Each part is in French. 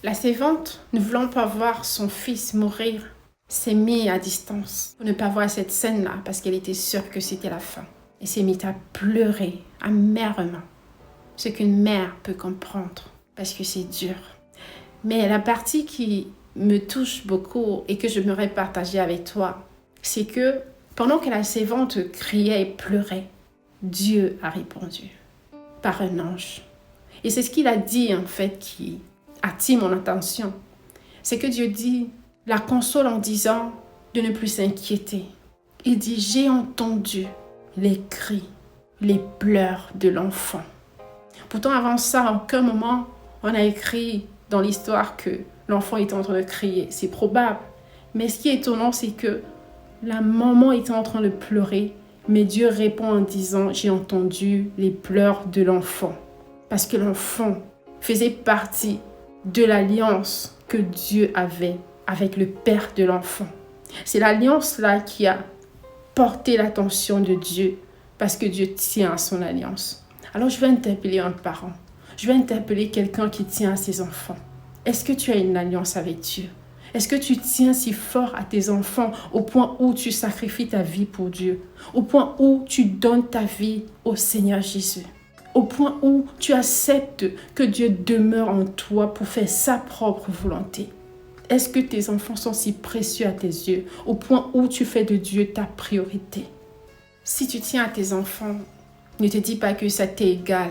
La servante, ne voulant pas voir son fils mourir, s'est mise à distance pour ne pas voir cette scène-là parce qu'elle était sûre que c'était la fin. Elle s'est mise à pleurer amèrement, ce qu'une mère peut comprendre parce que c'est dur. Mais la partie qui me touche beaucoup et que j'aimerais partager avec toi, c'est que pendant que la servante criait et pleurait, Dieu a répondu par un ange. Et c'est ce qu'il a dit en fait qui attire mon attention. C'est que Dieu dit, la console en disant de ne plus s'inquiéter. Il dit, j'ai entendu les cris, les pleurs de l'enfant. Pourtant avant ça, à aucun moment on a écrit dans l'histoire que l'enfant était en train de crier. C'est probable. Mais ce qui est étonnant, c'est que la maman était en train de pleurer, mais Dieu répond en disant, j'ai entendu les pleurs de l'enfant. Parce que l'enfant faisait partie de l'alliance que Dieu avait avec le père de l'enfant. C'est l'alliance-là qui a porté l'attention de Dieu parce que Dieu tient à son alliance. Alors je vais interpeller un parent. Je vais interpeller quelqu'un qui tient à ses enfants. Est-ce que tu as une alliance avec Dieu? Est-ce que tu tiens si fort à tes enfants au point où tu sacrifies ta vie pour Dieu? Au point où tu donnes ta vie au Seigneur Jésus? Au point où tu acceptes que Dieu demeure en toi pour faire sa propre volonté? Est-ce que tes enfants sont si précieux à tes yeux au point où tu fais de Dieu ta priorité? Si tu tiens à tes enfants, ne te dis pas que ça t'est égal,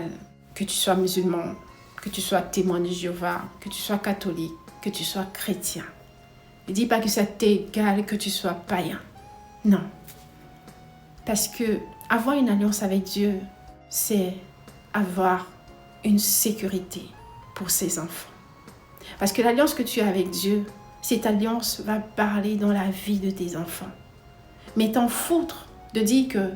que tu sois musulman, que tu sois témoin de Jéhovah, que tu sois catholique, que tu sois chrétien. Ne dis pas que ça t'est égal, que tu sois païen. Non. Parce que avoir une alliance avec Dieu, c'est avoir une sécurité pour ses enfants. Parce que l'alliance que tu as avec Dieu, cette alliance va parler dans la vie de tes enfants. Mais t'en foutre de dire que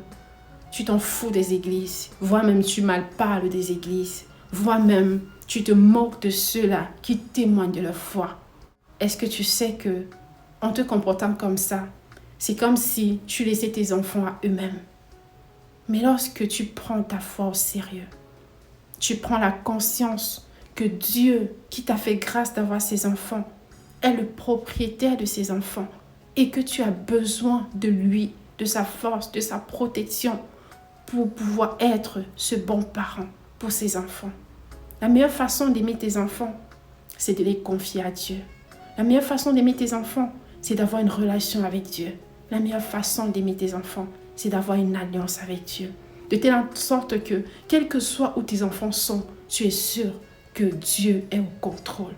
tu t'en fous des églises, voire même tu mal parles des églises, voire même tu te moques de ceux-là qui témoignent de leur foi. Est-ce que tu sais que en te comportant comme ça, c'est comme si tu laissais tes enfants à eux-mêmes. Mais lorsque tu prends ta foi au sérieux, tu prends la conscience que Dieu, qui t'a fait grâce d'avoir ses enfants, est le propriétaire de ses enfants et que tu as besoin de lui, de sa force, de sa protection pour pouvoir être ce bon parent pour ses enfants. La meilleure façon d'aimer tes enfants, c'est de les confier à Dieu. La meilleure façon d'aimer tes enfants, c'est d'avoir une relation avec Dieu. La meilleure façon d'aimer tes enfants, c'est d'avoir une alliance avec Dieu. De telle sorte que, quel que soit où tes enfants sont, tu es sûr que Dieu est au contrôle.